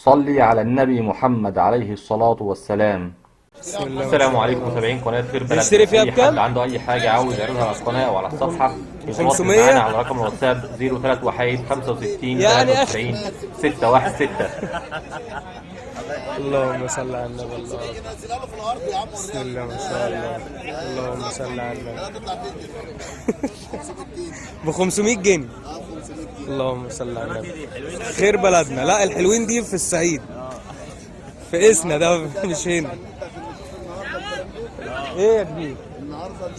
صلي على النبي محمد عليه الصلاة والسلام. السلام عليكم متابعين قناة خير بلد. تشتري فيها أي حد بكام؟ عنده أي حاجة عاوز يعرضها على القناة أو على الصفحة يتواصل 500 معانا على رقم الواتساب 031 65 يعني 93 616. اللهم صل على النبي. الله بسم الله ما شاء الله. اللهم صل على النبي. ب 500 جنيه. اللهم صل على النبي. خير بلدنا. لا الحلوين دي في الصعيد، في اسنا ده مش هنا. ايه يا كبير؟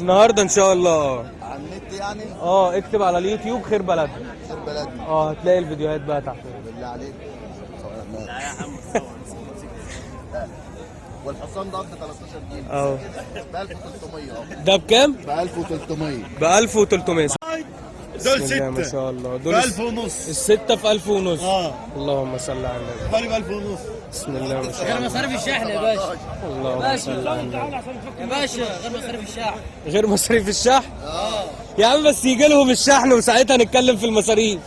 النهارده ان شاء الله. على النت يعني؟ اكتب على اليوتيوب خير بلدنا. خير بلدنا. هتلاقي الفيديوهات بقى تحت. بالله عليك. لا يا عم. والحصان ده 13 جنيه. ب 1300 ده بكام؟ ب 1300. ب 1300. دول بسم الله ما ستة شاء الله. ب دول 1000 ونص. الستة في 1000 ونص. اللهم صل على النبي. فرق ب 1000 ونص. بسم الله ما شاء غير الله. مصاريف الشحن يا باشا. اللهم صل على النبي. يا باشا غير مصاريف الشحن. غير مصاريف الشحن؟ يا عم بس يجي لهم الشحن وساعتها نتكلم في المصاريف.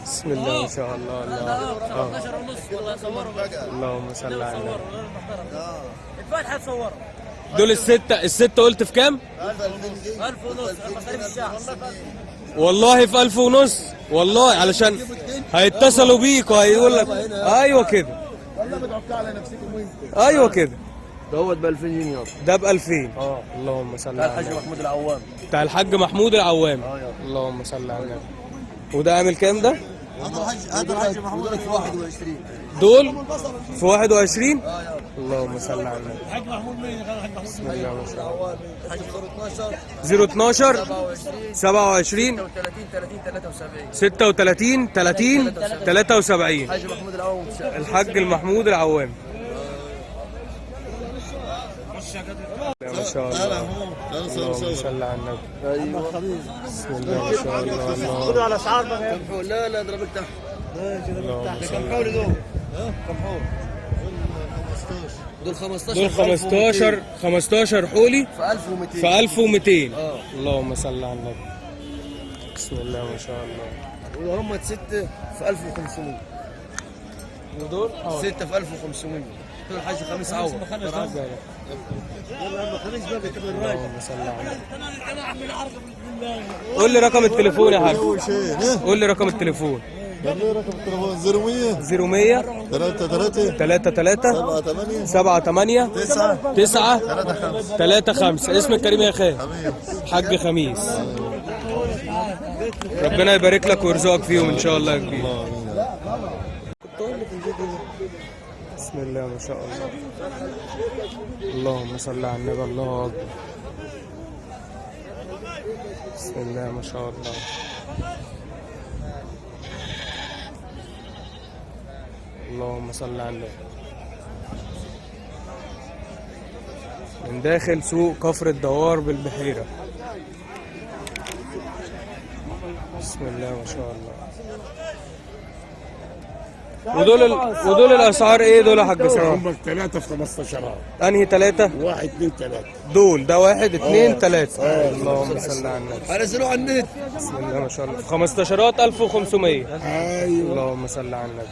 بسم الله ما شاء الله. الله 13 ونص والله يصوروا. اللهم صل على النبي. الفاتحه تصوروا. دول الستة قلت في كام؟ 1000 ونص غير مصاريف الشحن. والله في 1000 ونص والله، علشان هيتصلوا بيك وهيقول لك ايوه كده. والله بتعكوا على نفسكم وانتم. ايوه كده. دوت ب 2000 جنيه. ده ب 2000. اللهم صل على الحاج النبي. محمود العوام. بتاع الحاج محمود العوام. اللهم صل على النبي. وده عامل كام ده؟ هذا الحاج محمود في 21. دول في 21. اللهم صل على النبي. الحاج محمود مين؟ الحاج محمود بسم الله ما شاء الله. الحاج 012 012 27 30 36 30 73. الحاج محمود العوام. الحاج المحمود العوام. ما شاء الله. اللهم صل على النبي. ايوه. بسم الله ما شاء الله. الله. على اسعار بقى. لا لا اضربك تحت. اللهم صل. كم حول دول؟ كم حول؟ دول 15. دول 15 حولي في 1200. في 1200. اللهم صل على النبي. بسم الله ما شاء الله. وهم 6 في 1500. ودول 6 في 1500. دول الحاج خميس عوض. اللهم صل على النبي. قول لي رقم التليفون يا حاج. قول لي رقم التليفون. رقم التليفون 01 0100 33 33 7 8 78 9 9 35. اسمك كريم يا خال. حاج خميس. ربنا يبارك لك ويرزقك فيهم ان شاء الله يا كبير. بسم الله ما شاء الله. اللهم صل على النبي. الله اكبر. بسم الله ما شاء الله. اللهم صل على النبي. من داخل سوق كفر الدوار بالبحيرة. بسم الله ما شاء الله. ودول الاسعار ايه دول يا حاج صلاح؟ هم الثلاثة في 15. انهي ثلاثة؟ 1 2 3. دول ده 1 2 3. اللهم صل على النبي. هنزلوه على النت. بسم الله ما شاء الله. في 15 1500. ايوه. اللهم صل على النبي.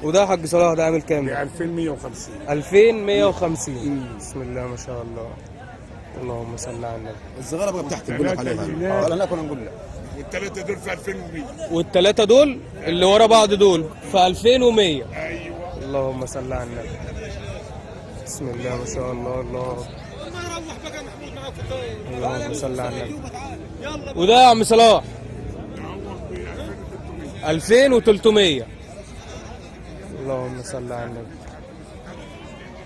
وده يا حاج صلاح ده عامل كام؟ ب 2150. 2150. بسم الله ما شاء الله. اللهم صل على النبي. الصغيره بقى بتحت نقول لك عليها. ولا ناكل نقول لك. والثلاثة دول في 2100. والثلاثة دول اللي ورا بعض دول في 2100. ايوه. اللهم صل على النبي. بسم الله ما شاء الله. الله. اللهم صل على النبي. وده يا عم صلاح 2300. اللهم صل على النبي.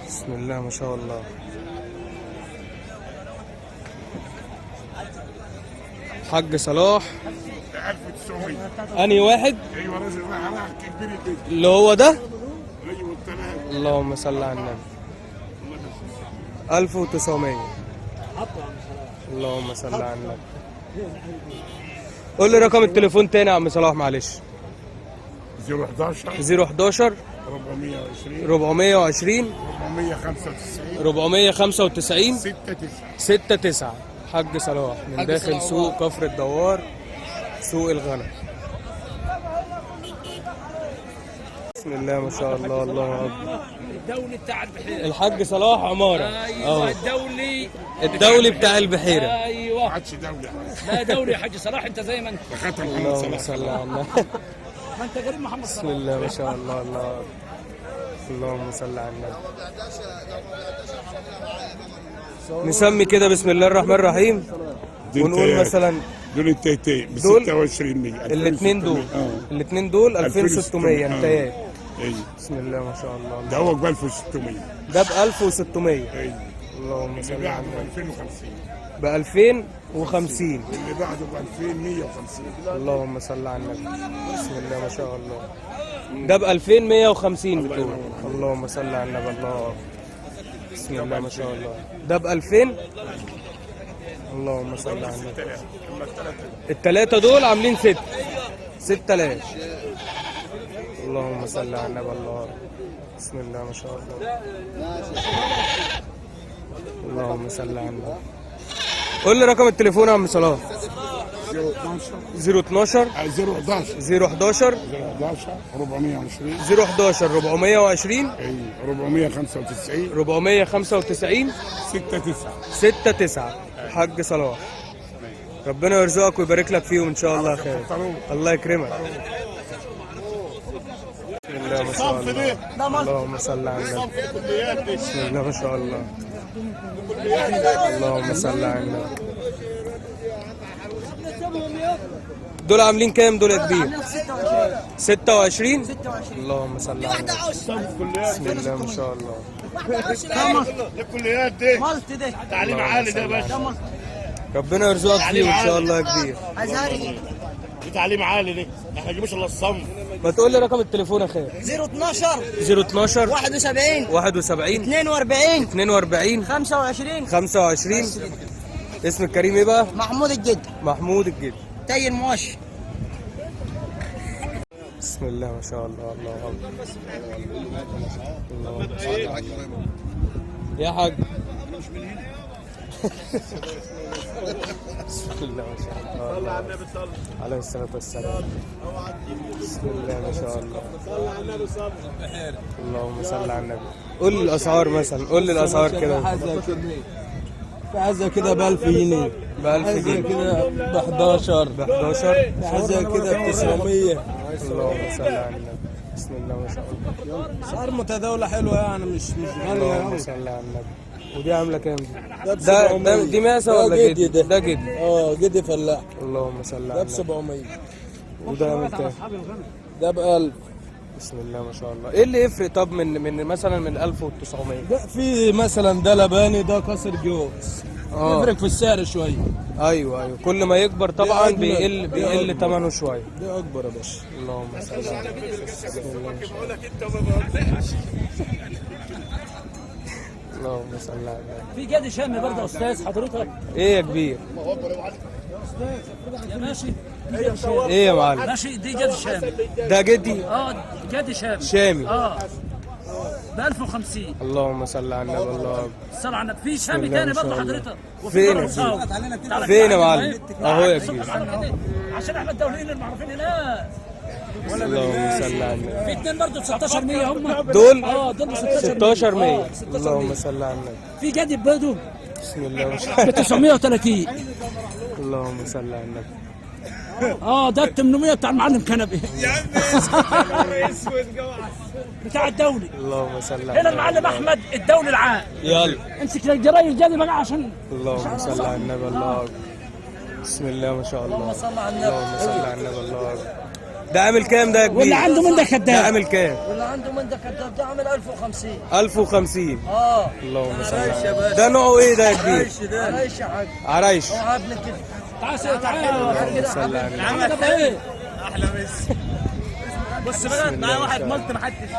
بسم الله ما شاء الله. حاج صلاح 1900. انهي واحد؟ ايوه راجل راح كبير كده. اللي هو ده. ايوه الثلاثة. اللهم صل على النبي. 1900. اللهم صل على النبي. قول لي رقم التليفون تاني يا عم صلاح معلش. 011 011 420 420 495 495 69. 69. حاج صلاح من داخل سوق كفر الدوار، سوق الغنم. بسم الله ما شاء الله. الله اكبر. الدولي بتاع البحيره. الحاج صلاح عماره. ايوه الدولي بتاع البحيره. ما ايوه عادش دولة. لا دولي يا حاج صلاح، انت زي ما انت. دخلت محمد اللهم صلاح. صل على النبي. ما انت غريب محمد بسم صلاح. الله ما شاء الله. الله أكبر. اللهم صل على النبي. نسمي كده بسم الله الرحمن الرحيم ونقول مثلا دول التيتي ب دول 26 الاثنين دول. الاثنين دول 2600 انتهاء. ايوه بسم الله ما شاء الله. ده هو ب 1600. ده ب 1600. ايوه اللهم اللي صل على بعده النبي. ب 2050 ب 2050. واللي بعده ب 2150. اللهم صل على النبي. بسم الله ما شاء الله. ده ب 2150 بتقول. اللهم صل على النبي. الله. بسم الله ما شاء الله. ده ب 2000. اللهم صل على النبي. الثلاثة دول عاملين 6000. اللهم صل على النبي. الله. بسم الله ما شاء الله. اللهم صل على النبي. قول لي رقم التليفون يا عم صلاح. 012 011 011 420 011 420 ايوه 495 495 69 حاج صلاح. ربنا يرزقك ويبارك لك فيهم ان شاء الله خير. الله يكرمك. بسم الله ما شاء الله. اللهم صل على النبي. بسم الله ما شاء الله. اللهم صل على النبي. دول عاملين كام دول يا كبير؟ 26. اللهم صل على النبي. بسم الله ما شاء الله. الكليات دي مالت ده تعليم عالي ده يا باشا. ربنا يرزقك فيه ان شاء الله يا كبير. ازهري. دي تعليم عالي دي، احنا ما نجيبوش الا الصنف. ما تقول لي رقم التليفون يا خير. 012 012 71 71 42 42 25 25. اسم الكريم ايه بقى؟ محمود الجد محمود الجد. تاي المواشي. بسم الله ما شاء الله. الله اكبر. الله. يا حاج. بسم الله ما شاء الله. الله عليه الصلاة والسلام. بسم الله ما شاء الله. اللهم صل على النبي. قول لي الاسعار مثلا. قول لي الاسعار كده. في حاجة كده ب 1000 جنيه. ب 1000 جنيه. كده ب 11. ب 11. في حاجة كده ب 900. اللهم صل على النبي. بسم الله ما شاء الله. اسعار متداولة حلوة يعني مش غالية اللهم أوي. صل على النبي. ودي عاملة كام دي؟ ده ب ده 700. دي ماسة ده ولا جدي جدي؟ ده. ده جدي. جدي فلاح. اللهم صل ده على ب النبي. 700. وده عامل كام؟ ده ب 1000. بسم الله ما شاء الله. ايه اللي يفرق طب من مثلا من 1900؟ ده في مثلا ده لباني ده قصر جوز. يفرق في السعر شوية. ايوه ايوه. كل ما يكبر طبعا أجمل. بيقل ثمنه شويه. ده أكبر يا باشا. اللهم صل على النبي. بسم الله ما شاء الله. اللهم صل على النبي. في جدي شامي برضه يا استاذ حضرتك. ايه يا كبير؟ يا ماشي. دي جدي شامي. ايه يا معلم؟ ماشي دي جدي شامي. ده جدي جدي شامي. شامي. ب 1050. اللهم صل على النبي. الله اكبر. الصلاة على النبي. في شامي الله تاني ما شاء برضه الله. حضرتك. فين يا كبير؟ فين يا معلم؟ اهو يا كبير. عشان احنا الدوليين المعروفين هناك. اللهم صل على النبي. في اثنين برضه 19100 هم. دول دول 1600. 1600. اللهم صل على النبي. في جدي بدو بسم الله ما شاء ب الله. 930. اللهم صل على النبي. ده ال 800 بتاع المعلم كنبي. يا عم اسود بتاع الدولي. اللهم صل على هنا المعلم احمد الدولي العام. يلا. امسك الجرايد الجدي بقى عشان. اللهم صل على النبي. الله اكبر. بسم الله ما شاء الله. اللهم صل على النبي. اللهم صل على النبي. الله اكبر. ده عامل كام ده يا كبير؟ واللي عنده من ده ده كداب. عامل كام؟ واللي عنده من ده كداب ده عامل 1050. 1050. اللهم صل على النبي. ده نوعه ايه ده يا كبير؟ ده عايش يا حاج. عرايش. هو ابن كده. تعال تعال. اللهم صل على النبي. عملت ايه؟ احلى مسا. بص بقى معايا واحد ملط محدش.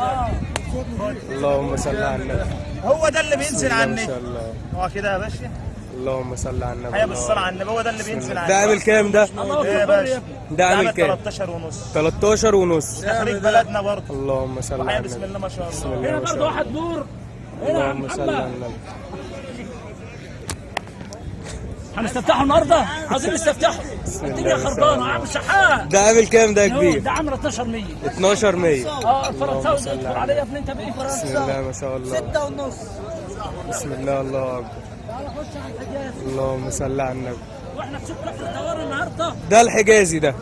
اللهم صل على النبي. هو ده اللي بسم بينزل الله على ما النت. شاء الله. هو كده يا باشا. اللهم صل على النبي. حيا بالصلاة على النبي. هو ده اللي بينزل على ده عامل كام ده؟ ايه يا باشا؟ ده عامل كام؟ 13 ونص. 13 ونص. تخريج بلدنا برضه. اللهم صل وحيا على بسم النبي. الله ما شاء بسم الله. الله هنا ما شاء برضه الله. واحد نور. هنا يا عم اللهم صل على محمد. النبي. هنستفتحوا النهارده؟ عايزين نستفتحوا. الدنيا خربانه يا عم الشحات. ده عامل كام ده يا ده كبير؟ عامل 1200. 1200. الفرنساوي اللي يدخل عليا يا ابني انت بايه بسم فرنسا؟ الله ما شاء الله. 6 ونص. بسم الله الله اكبر. اللهم صل على النبي. واحنا في سوق كفر الدوار النهارده. ده الحجازي ده.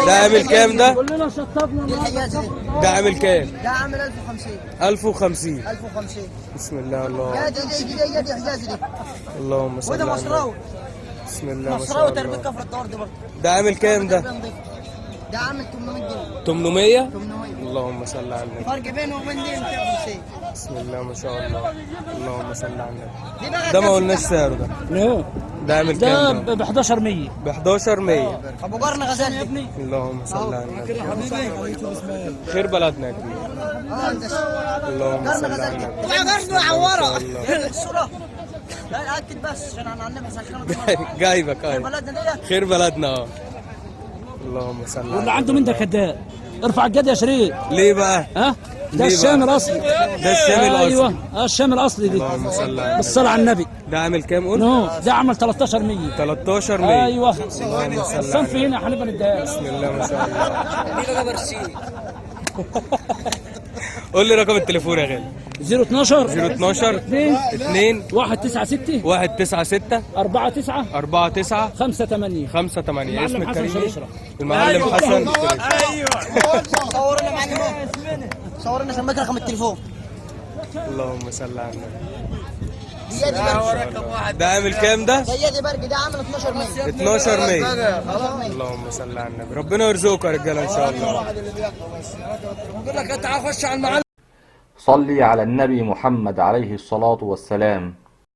ده عامل كام ده؟ كلنا شطبنا الحجازي دي. ده عامل كام؟ ده عامل 1050. 1050. 1050. بسم الله الله يا أكبر. دي حجازي دي. اللهم صل وده على النبي. مصراوي. بسم الله ما مصراوي شاء تربيه الله. كفر الدوار دي برضه. ده عامل كام ده؟ ده عامل 800 جنيه. 800. 800. اللهم صل على النبي. فرق بينه وبين دي 250. بسم الله ما شاء الله. اللهم صل على النبي. دي بقى ده ما قلناش سعره ده. لا ده عامل ده كام ده؟ ب 1100. ب 1100. ابو قرن غزال يا ابني. اللهم صل على النبي. خير بلدنا يا كبير. اللهم صل على النبي. طبعا قرن عوره. الله. الصوره. لا اكد بس عشان هنعلمها سكنه. جايبك اهي. بلدنا دي. خير بلدنا اه. اللهم صل على واللي النبي. عنده من ده كداب. ارفع الجد يا شريف. ليه بقى؟ ها؟ ليه ده الشام بقى؟ الاصلي. ده الشام الاصلي. ايوه الشام الاصلي دي. اللهم صل على النبي. بالصلاه على النبي. ده عامل كام قلت؟ نو ده عمل 1300. 1300. ايوه اللهم صل على الصنف النبي. هنا هنبقى نديها. بسم الله ما شاء الله. قول لي رقم التليفون يا غالي. 012 012 2 196 196 49 49 58. 58. المعلم اسمك حسن كريم شريشرة. ايه؟ المعلم حسن. صورنا معلم. صورنا سميت رقم التليفون. اللهم صل على النبي. دي يدي برق. ده عامل كام ده؟ ده يدي برق ده عامل 1200. 1200. اللهم صل على النبي. ربنا يرزقكم يا رجاله ان شاء الله. صلي على النبي محمد عليه الصلاة والسلام.